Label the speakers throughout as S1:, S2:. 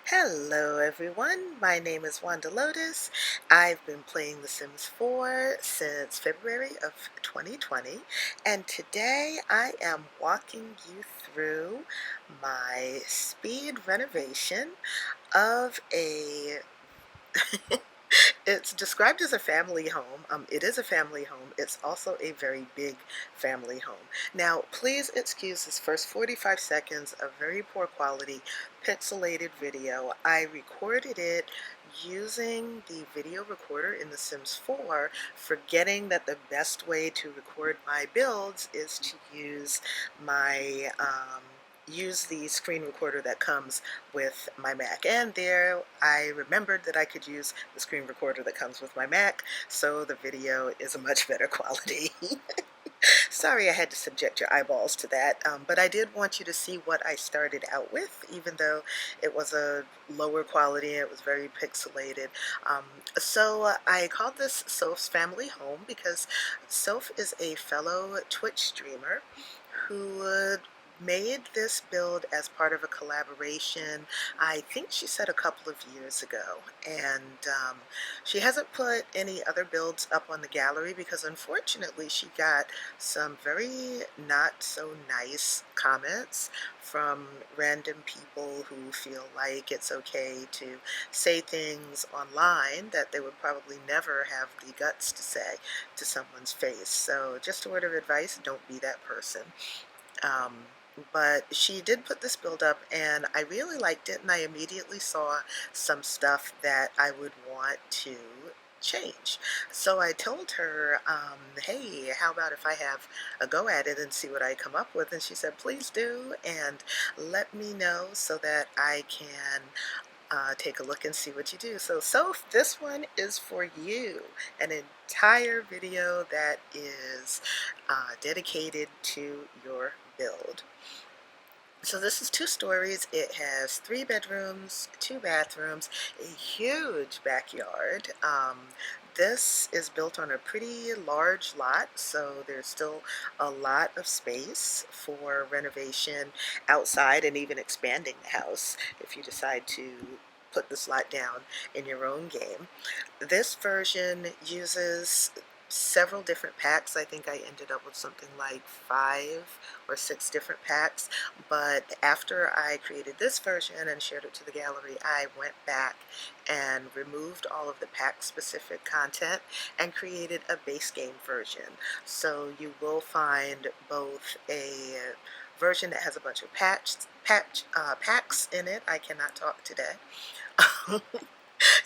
S1: Hello everyone, my name is Lotus. I've been playing The Sims 4 since February of 2020, and today I am walking you through my speed renovation of a it's described as a family home. It is a family home. It's also a very big family home. Now, please excuse this first 45 seconds of very poor quality pixelated video. I recorded it using the video recorder in The Sims 4, forgetting that the best way to record my builds is to use the screen recorder that comes with my Mac. And there I remembered that I could use the screen recorder that comes with my Mac, so the video is a much better quality. Sorry I had to subject your eyeballs to that, but I did want you to see what I started out with, even though it was a lower quality, it was very pixelated. I called this Soph's Family Home because Soph is a fellow Twitch streamer who made this build as part of a collaboration. I think she said a couple of years ago, and she hasn't put any other builds up on the gallery because unfortunately she got some very not so nice comments from random people who feel like it's okay to say things online that they would probably never have the guts to say to someone's face. So just a word of advice, don't be that person. Um, but she did put this build up and I really liked it, and I immediately saw some stuff that I would want to change. So I told her, hey, how about if I have a go at it and see what I come up with? And she said, please do, and let me know so that I can take a look and see what you do. So Soph, this one is for you. An entire video that is dedicated to your build. So this is 2 stories. It has 3 bedrooms, 2 bathrooms, a huge backyard. This is built on a pretty large lot, so there's still a lot of space for renovation outside and even expanding the house if you decide to put this lot down in your own game. This version uses several different packs. I think I ended up with something like 5 or 6 different packs, but after I created this version and shared it to the gallery, I went back and removed all of the pack specific content and created a base game version. So you will find both a version that has a bunch of packs in it. I cannot talk today.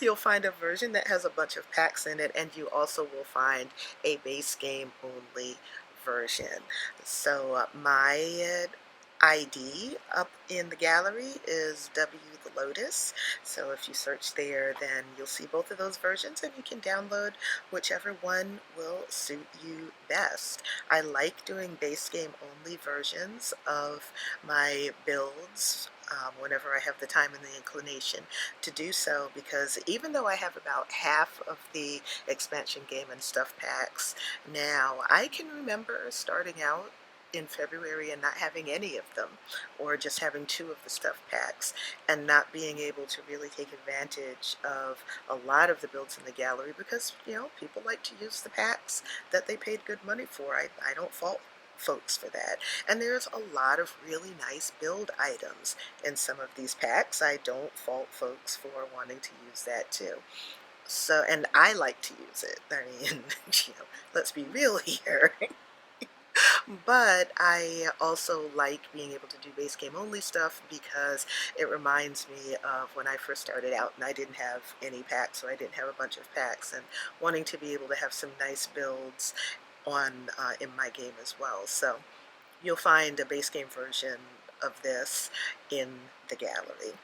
S1: You'll find a version that has a bunch of packs in it, and you also will find a base game only version. So my ID up in the gallery is wthelotus. So if you search there, then you'll see both of those versions, and you can download whichever one will suit you best. I like doing base game only versions of my builds whenever I have the time and the inclination to do so, because even though I have about half of the expansion game and stuff packs now, I can remember starting out in February and not having any of them, or just having 2 of the stuff packs and not being able to really take advantage of a lot of the builds in the gallery because, people like to use the packs that they paid good money for. I don't fault folks for that. And there's a lot of really nice build items in some of these packs. I don't fault folks for wanting to use that too. So, and I like to use it. I mean, let's be real here. But I also like being able to do base game only stuff because it reminds me of when I first started out and I didn't have any packs, or I didn't have a bunch of packs, and wanting to be able to have some nice builds on in my game as well. So you'll find a base game version of this in the gallery.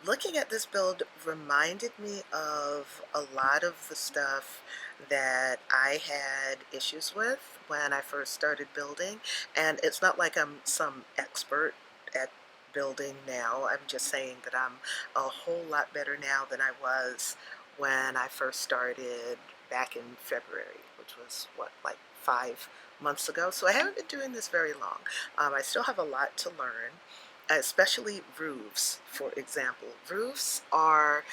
S1: Looking at this build reminded me of a lot of the stuff that I had issues with when I first started building, and it's not like I'm some expert at building now. I'm just saying that I'm a whole lot better now than I was when I first started back in February, which was what, like 5 months ago. So I haven't been doing this very long. I still have a lot to learn. especially roofs, for example. Roofs are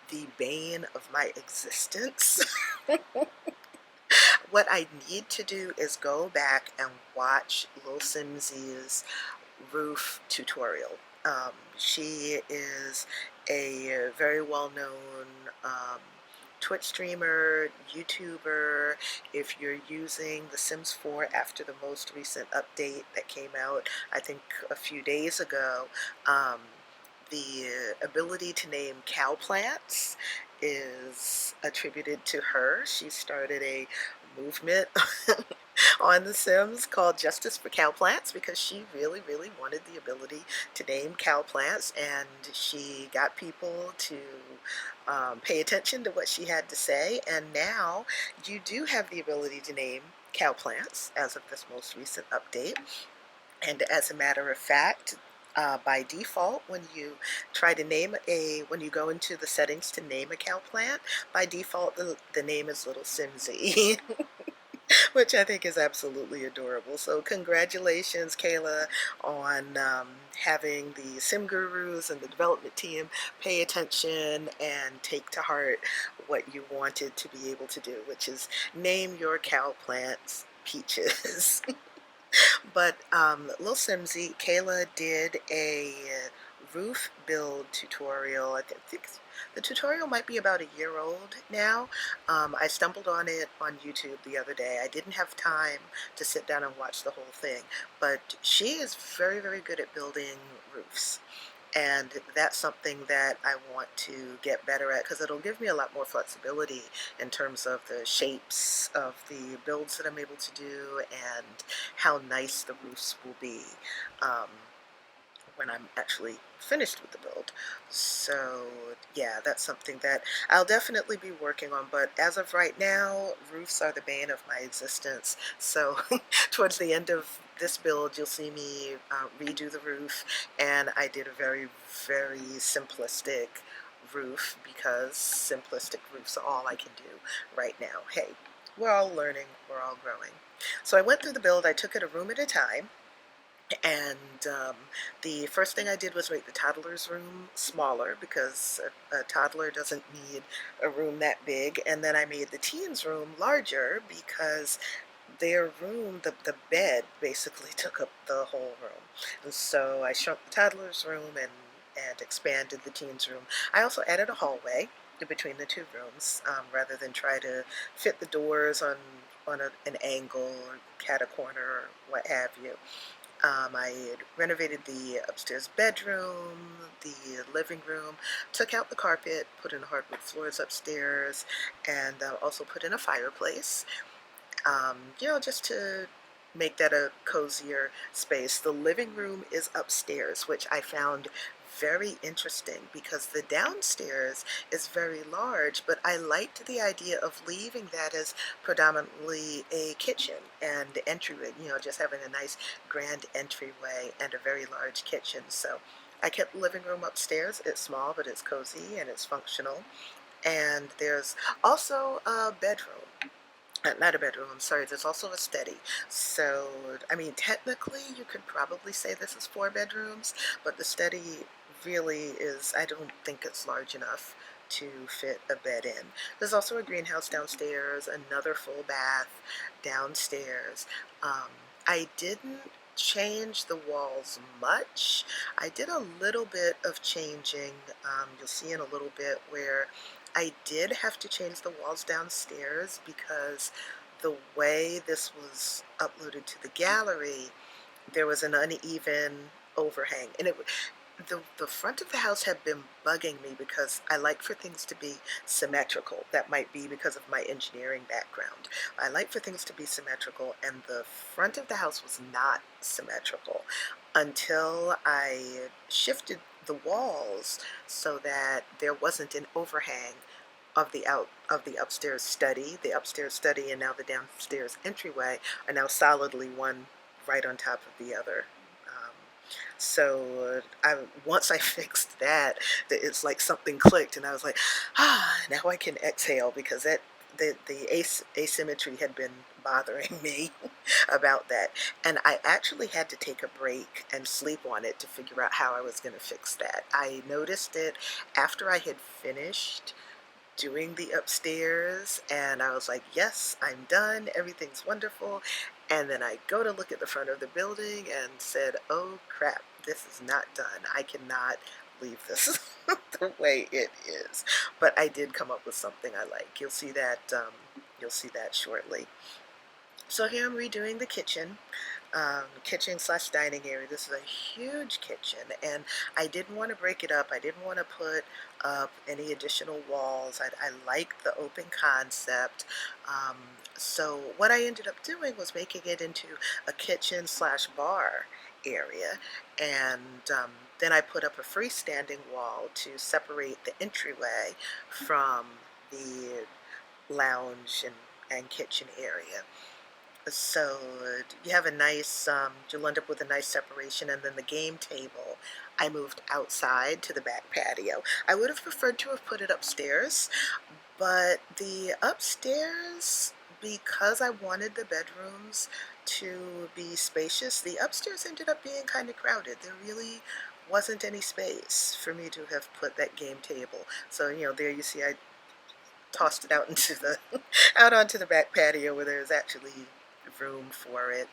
S1: the bane of my existence. What I need to do is go back and watch lilsophsie's roof tutorial. She is a very well-known Twitch streamer, YouTuber. If you're using The Sims 4 after the most recent update that came out, I think a few days ago, um, the ability to name cow plants is attributed to her. She started a movement on The Sims called Justice for Cow Plants because she really, really wanted the ability to name cow plants, and she got people to pay attention to what she had to say, and now you do have the ability to name cow plants as of this most recent update. And as a matter of fact, by default, when you when you go into the settings to name a cow plant, by default the name is Little Simsy. Which I think is absolutely adorable. So congratulations, Kayla, on having the Sim Gurus and the development team pay attention and take to heart what you wanted to be able to do, which is name your cow plants Peaches. But Lil Simsy, Kayla did a roof build tutorial. I think the tutorial might be about a year old now. I stumbled on it on YouTube the other day. I didn't have time to sit down and watch the whole thing, but she is very, very good at building roofs. And that's something that I want to get better at because it'll give me a lot more flexibility in terms of the shapes of the builds that I'm able to do and how nice the roofs will be um, when I'm actually finished with the build. So yeah, that's something that I'll definitely be working on, but as of right now, roofs are the bane of my existence. So towards the end of this build, you'll see me redo the roof, and I did a very, very simplistic roof because simplistic roofs are all I can do right now. Hey, we're all learning, we're all growing. So I went through the build, I took it a room at a time, and the first thing I did was make the toddler's room smaller because a toddler doesn't need a room that big. And then I made the teens room larger because their room, the bed basically took up the whole room. And so I shrunk the toddler's room and expanded the teens room. I also added a hallway in between the two rooms rather than try to fit the doors on an angle or cat a corner or what have you. I renovated the upstairs bedroom, the living room, took out the carpet, put in hardwood floors upstairs, and also put in a fireplace, just to make that a cozier space. The living room is upstairs, which I found very interesting because the downstairs is very large, but I liked the idea of leaving that as predominantly a kitchen and entryway, just having a nice grand entryway and a very large kitchen. So I kept the living room upstairs. It's small, but it's cozy and it's functional. And there's also a bedroom. Not a bedroom, I'm sorry, there's also a study. So, I mean, technically you could probably say this is 4 bedrooms, but the study really is, I don't think it's large enough to fit a bed in. There's also a greenhouse downstairs, another full bath downstairs. I didn't change the walls much. I did a little bit of changing. You'll see in a little bit where I did have to change the walls downstairs because the way this was uploaded to the gallery, there was an uneven overhang. And the front of the house had been bugging me because I like for things to be symmetrical. That might be because of my engineering background. I like for things to be symmetrical, and the front of the house was not symmetrical until I shifted the walls so that there wasn't an overhang of the upstairs study. The upstairs study and now the downstairs entryway are now solidly one right on top of the other. So once I fixed that, it's like something clicked, and I was like, now I can exhale because that the asymmetry had been bothering me about that. And I actually had to take a break and sleep on it to figure out how I was going to fix that. I noticed it after I had finished doing the upstairs, and I was like, yes, I'm done, everything's wonderful. And then I go to look at the front of the building and said, oh crap, this is not done. I cannot leave this the way it is. But I did come up with something I like. You'll see that shortly. So here I'm redoing the kitchen slash dining area. This is a huge kitchen, and I didn't want to break it up. I didn't want to put up any additional walls. I liked the open concept. Um, so what I ended up doing was making it into a kitchen slash bar area, and then I put up a freestanding wall to separate the entryway from the lounge and kitchen area. So you have a nice, you'll end up with a nice separation, and then the game table, I moved outside to the back patio. I would have preferred to have put it upstairs, but the upstairs, because I wanted the bedrooms to be spacious, the upstairs ended up being kind of crowded. There really wasn't any space for me to have put that game table. So, there you see I tossed it out into the out onto the back patio where there's actually room for it.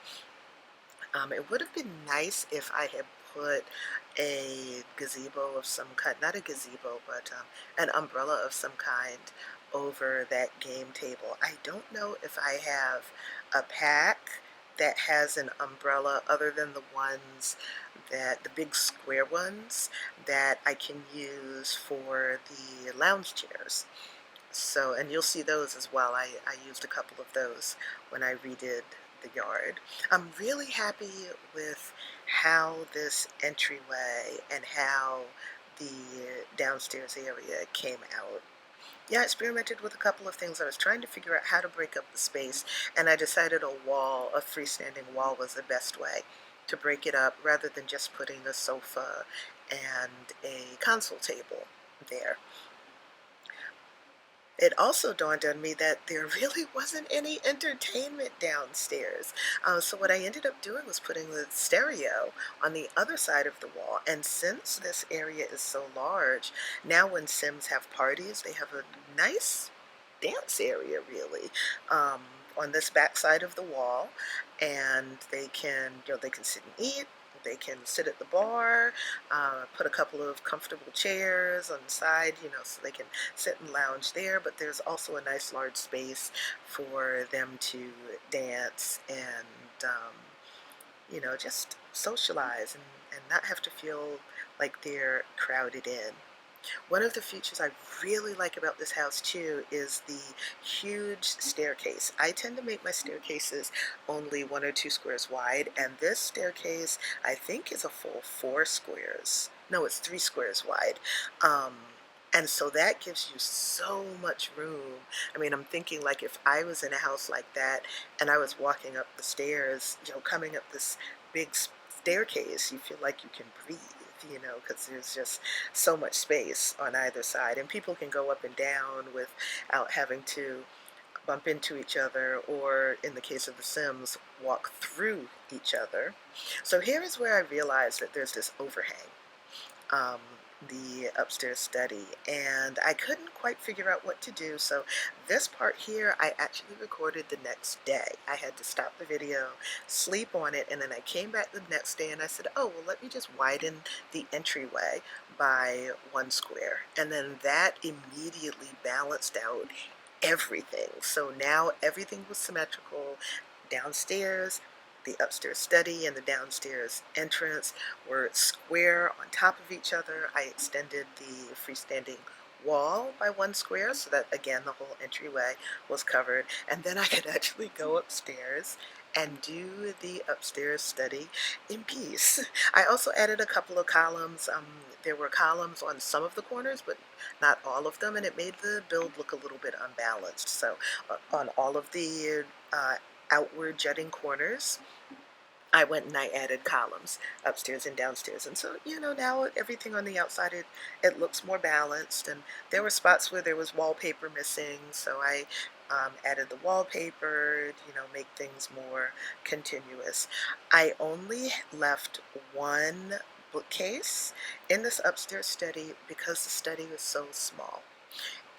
S1: It would have been nice if I had put a gazebo of some kind, not a gazebo, but an umbrella of some kind over that game table. I don't know if I have a pack that has an umbrella other than the big square ones that I can use for the lounge chairs. So, and you'll see those as well. I used a couple of those when I redid the yard. I'm really happy with how this entryway and how the downstairs area came out. Yeah, I experimented with a couple of things. I was trying to figure out how to break up the space, and I decided a freestanding wall was the best way to break it up rather than just putting a sofa and a console table there. It also dawned on me that there really wasn't any entertainment downstairs. So what I ended up doing was putting the stereo on the other side of the wall. And since this area is so large, now when Sims have parties, they have a nice dance area, really, um, on this back side of the wall, and they can sit and eat. They can sit at the bar, put a couple of comfortable chairs on the side, so they can sit and lounge there. But there's also a nice large space for them to dance and, just socialize and not have to feel like they're crowded in. One of the features I really like about this house too is the huge staircase. I tend to make my staircases only 1 or 2 squares wide, and this staircase I think is a full 4 squares. No, it's 3 squares wide. Um, and so that gives you so much room. I mean, I'm thinking like if I was in a house like that and I was walking up the stairs, coming up this big staircase, you feel like you can breathe, because there's just so much space on either side. And people can go up and down without having to bump into each other, or in the case of The Sims, walk through each other. So here is where I realized that there's this overhang. Um, the upstairs study, and I couldn't quite figure out what to do. So this part here I actually recorded the next day. I had to stop the video, sleep on it, and then I came back the next day and I said, oh well, let me just widen the entryway by 1 square, and then that immediately balanced out everything. So now everything was symmetrical. Downstairs, the upstairs study and the downstairs entrance were square on top of each other. I extended the freestanding wall by 1 square so that, again, the whole entryway was covered. And then I could actually go upstairs and do the upstairs study in peace. I also added a couple of columns. There were columns on some of the corners, but not all of them, and it made the build look a little bit unbalanced. So on all of the outward jutting corners, I went and I added columns upstairs and downstairs. And so, now everything on the outside, it looks more balanced. And there were spots where there was wallpaper missing. So I added the wallpaper, make things more continuous. I only left one bookcase in this upstairs study because the study was so small.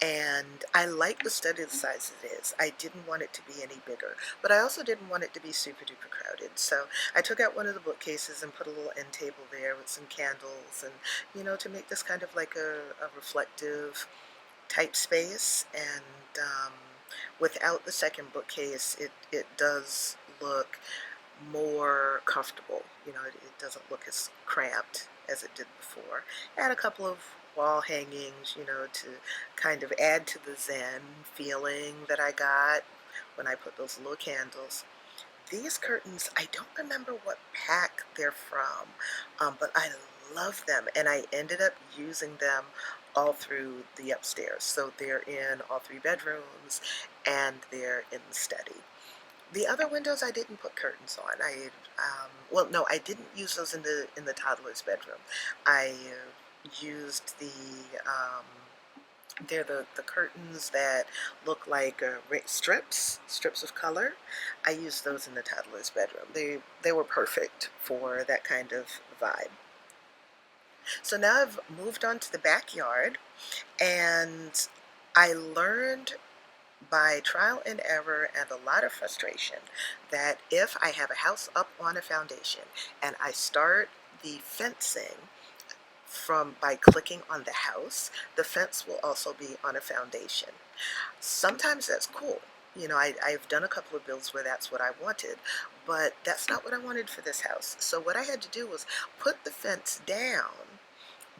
S1: And I like the study the size it is. I didn't want it to be any bigger, but I also didn't want it to be super duper crowded. So I took out one of the bookcases and put a little end table there with some candles and, to make this kind of like a reflective type space. And without the second bookcase, it does look more comfortable. It doesn't look as cramped as it did before. Add a couple of wall hangings, to kind of add to the zen feeling that I got when I put those little candles. These curtains, I don't remember what pack they're from, but I love them, and I ended up using them all through the upstairs. So they're in all three bedrooms, and they're in the study. The other windows I didn't put curtains on. Well, no, I didn't use those in the toddler's bedroom. I used they're the curtains that look like strips of color. I used those in the toddler's bedroom. They were perfect for that kind of vibe. So now I've moved on to the backyard, and I learned by trial and error and a lot of frustration that if I have a house up on a foundation and I start the fencing by clicking on the house, the fence will also be on a foundation. Sometimes that's cool. I've done a couple of builds where that's what I wanted, but that's not what I wanted for this house. So what I had to do was put the fence down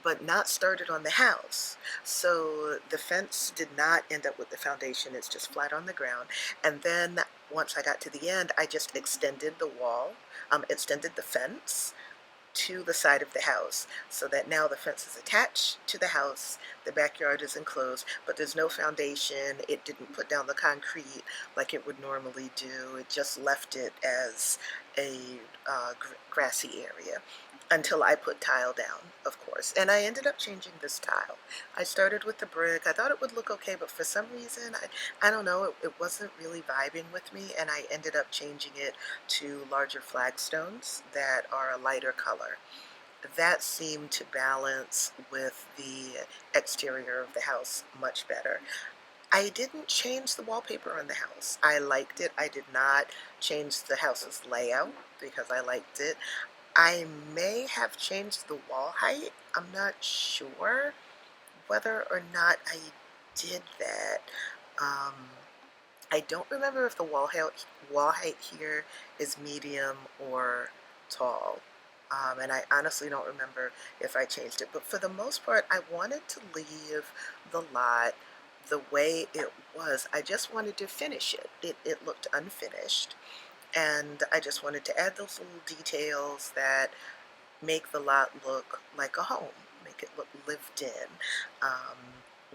S1: but not started on the house. So the fence did not end up with the foundation. It's just flat on the ground. And then once I got to the end, I just extended the wall, extended the fence to the side of the house so that now the fence is attached to the house, the backyard is enclosed, but there's no foundation. It didn't put down the concrete like it would normally do. It just left it as a grassy area until I put tile down, of course. And I ended up changing this tile. I started with the brick. I thought it would look okay, but for some reason, I don't know, it wasn't really vibing with me, and I ended up changing it to larger flagstones that are a lighter color. That seemed to balance with the exterior of the house much better. I didn't change the wallpaper on the house. I liked it. I did not change the house's layout because I liked it. I may have changed the wall height. I'm not sure whether or not I did that. Um, I don't remember if the wall height here is medium or tall. And I honestly don't remember if I changed it. But for the most part, I wanted to leave the lot the way it was. I just wanted to finish it. It looked unfinished. And I just wanted to add those little details that make the lot look like a home, make it look lived in,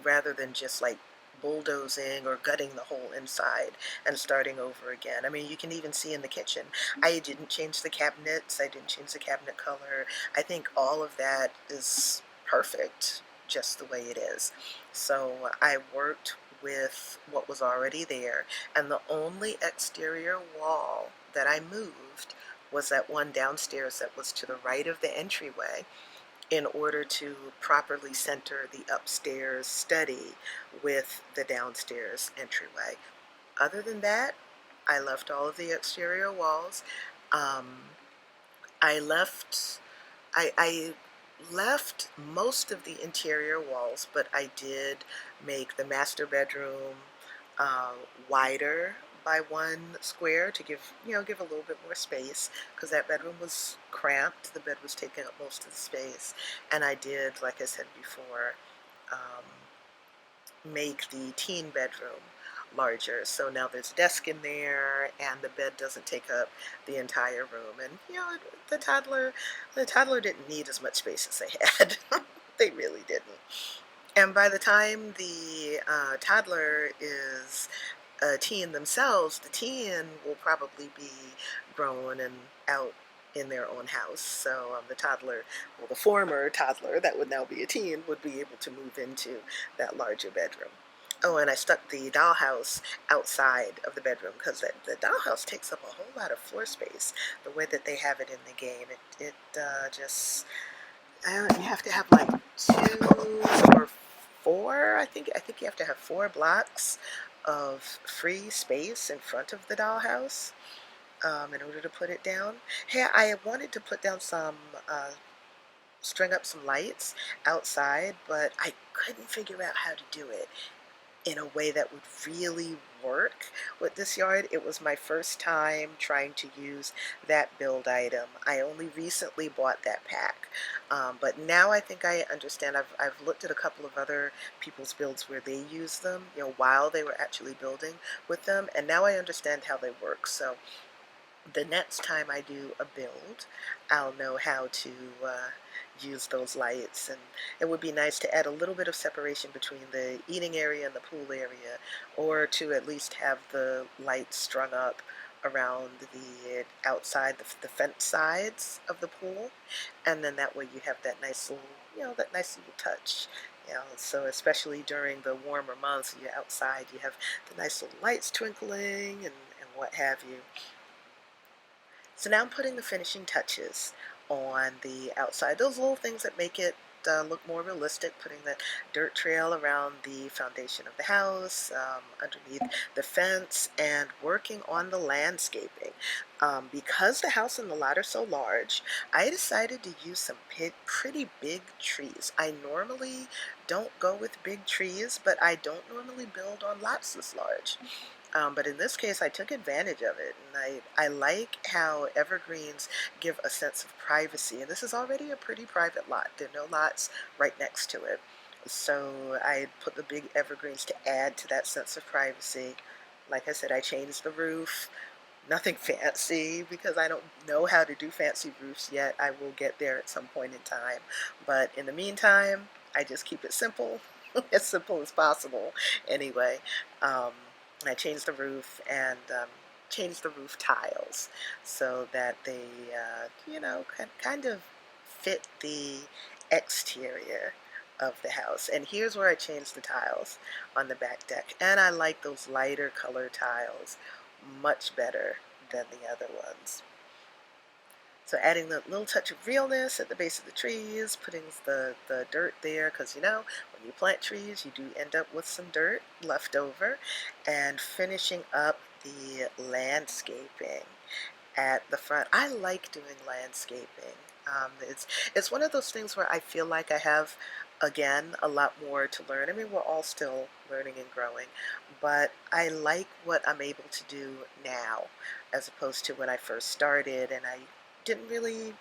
S1: rather than just like bulldozing or gutting the whole inside and starting over again. I mean, you can even see in the kitchen, I didn't change the cabinets, I didn't change the cabinet color. I think all of that is perfect just the way it is. So I worked with what was already there, and the only exterior wall that I moved was that one downstairs that was to the right of the entryway in order to properly center the upstairs study with the downstairs entryway. Other than that, I left all of the exterior walls. Um, I left I left most of the interior walls, but I did make the master bedroom uh, wider by 1 square to give a little bit more space because that bedroom was cramped. The bed was taking up most of the space, and I did, like I said before, um, make the teen bedroom larger. So now there's a desk in there, and the bed doesn't take up the entire room. And the toddler didn't need as much space as they had. They really didn't. And by the time the toddler is a teen themselves, the teen will probably be grown and out in their own house. So the toddler, well, the former toddler that would now be a teen, would be able to move into that larger bedroom. Oh, and I stuck the dollhouse outside of the bedroom because the dollhouse takes up a whole lot of floor space. The way that they have it in the game, it just, I don't, you have to have like 2 or 4. I think you have to have 4 blocks of free space in front of the dollhouse in order to put it down. Hey, I wanted to put down some, string up some lights outside, but I couldn't figure out how to do it in a way that would really work with this yard. It was my first time trying to use that build item. I only recently bought that pack, but now I think I understand. I've looked at a couple of other people's builds where they use them, while they were actually building with them, and now I understand how they work. So the next time I do a build, I'll know how to use those lights. And it would be nice to add a little bit of separation between the eating area and the pool area, or to at least have the lights strung up around the outside, the fence sides of the pool. And then that way you have that nice little, that nice little touch. So especially during the warmer months, you're outside, you have the nice little lights twinkling and what have you. So now I'm putting the finishing touches on the outside. Those little things that make it look more realistic, putting the dirt trail around the foundation of the house, underneath the fence, and working on the landscaping. Because the house and the lot are so large, I decided to use some pretty big trees. I normally don't go with big trees, but I don't normally build on lots this large. But in this case, I took advantage of it, and I like how evergreens give a sense of privacy. And this is already a pretty private lot. There are no lots right next to it. So I put the big evergreens to add to that sense of privacy. Like I said, I changed the roof. Nothing fancy because I don't know how to do fancy roofs yet. I will get there at some point in time. But in the meantime, I just keep it simple, as simple as possible. Anyway, I changed the roof and changed the roof tiles so that they, kind of fit the exterior of the house. And here's where I changed the tiles on the back deck. And I like those lighter color tiles much better than the other ones. So adding the little touch of realness at the base of the trees, putting the dirt there, because when you plant trees, you do end up with some dirt left over, and finishing up the landscaping at the front. I like doing landscaping. It's one of those things where I feel like I have, again, a lot more to learn. I mean, we're all still learning and growing, but I like what I'm able to do now as opposed to when I first started, and I didn't really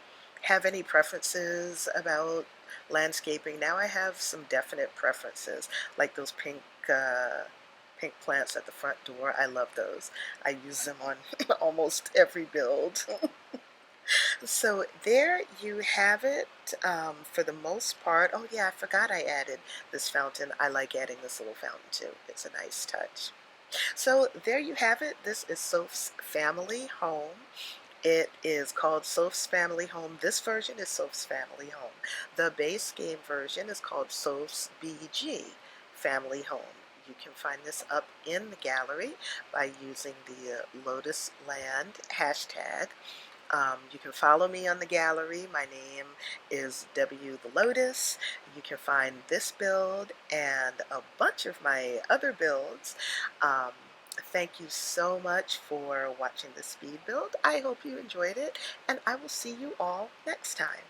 S1: have any preferences about landscaping. Now I have some definite preferences, like those pink plants at the front door. I love those. I use them on almost every build. So there you have it, for the most part. Oh yeah, I forgot I added this fountain. I like adding this little fountain too. It's a nice touch. So there you have it. This is Soph's family home. It is called Soph's Family Home. This version is Soph's Family Home. The base game version is called Soph's BG Family Home. You can find this up in the gallery by using the Lotus Land hashtag. You can follow me on the gallery. My name is wthelotus. You can find this build and a bunch of my other builds. Thank you so much for watching the speed build. I hope you enjoyed it, and I will see you all next time.